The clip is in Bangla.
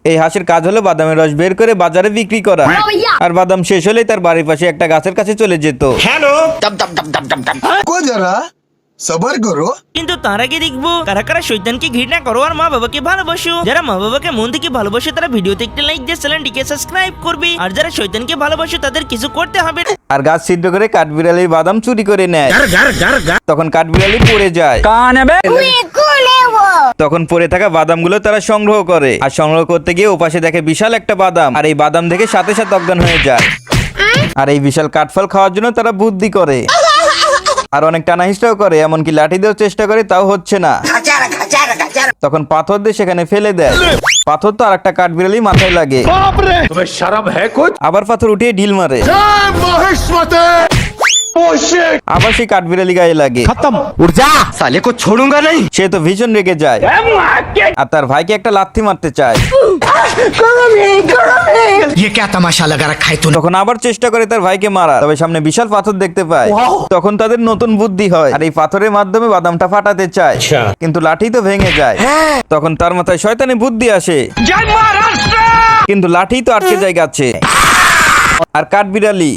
এই হাঁসের কাজ হলো বাদামের রস বের করে বাজারে বিক্রি করা, আর বাদাম শেষ হলেই তার বাড়ির পাশে একটা গাছের কাছে চলে যেত। को जरा सबर करो। কিন্তু তার আগে দেখবো কারা কারা শয়তানকে ঘৃণা করো আর মা বাবাকে ভালোবাসো। যারা মা বাবাকে মন থেকে ভালোবাসে তারা ভিডিওতে একটা লাইক দিয়ে চ্যানেলটিকে সাবস্ক্রাইব করবে, আর যারা শয়তানকে ভালোবাসে তাদের কিছু করতে হবে না। আর গাছ ছিদ্র করে কাঠবিড়ালির বাদাম চুরি করে নেয়। তখন কাঠবিড়ালি পড়ে যায়। তখন পড়ে থাকা বাদামগুলো তারা সংগ্রহ করে, আর সংগ্রহ করতে গিয়ে ওপাশে দেখে বিশাল একটা বাদাম, আর এই বাদাম দেখে সাথে সাথে অজ্ঞান হয়ে যায়। আর এই বিশাল কাঠফল খাওয়ার জন্য তারা বুদ্ধি করে, আর অনেক টানাহিস্টাও করে, এমনকি লাঠি দিয়েও চেষ্টা করে, তাও হচ্ছে না। তখন পাথর দিয়ে সেখানে ফেলে দেয়। পাথর তো আর একটা কাঠবিড়ালি মাথায় লাগে। আবার পাথর উঠিয়ে ঢিল মারে, আবার সেই কাঠবিড়ালি গায়ে লাগে। साले को छोड़ूंगा नहीं। সে তো ভীষণ রেগে যায়, আর তার ভাইকে একটা লাথি মারতে চায়। ये क्या तमाशा लगा रखा है तूने। তখন আবার চেষ্টা করে তার ভাইকে মারা, তবে সামনে বিশাল পাথর দেখতে পায়। তখন তাদের নতুন বুদ্ধি হয়, আর এই পাথরের মাধ্যমে বাদামটা ফাটাতে চায়, কিন্তু লাঠি তো ভেঙে যায়। তখন তার মাথায় শয়তানি বুদ্ধি আসে, কিন্তু লাঠি তো আটকে যায় গাছে। আর কাঠবিড়ালি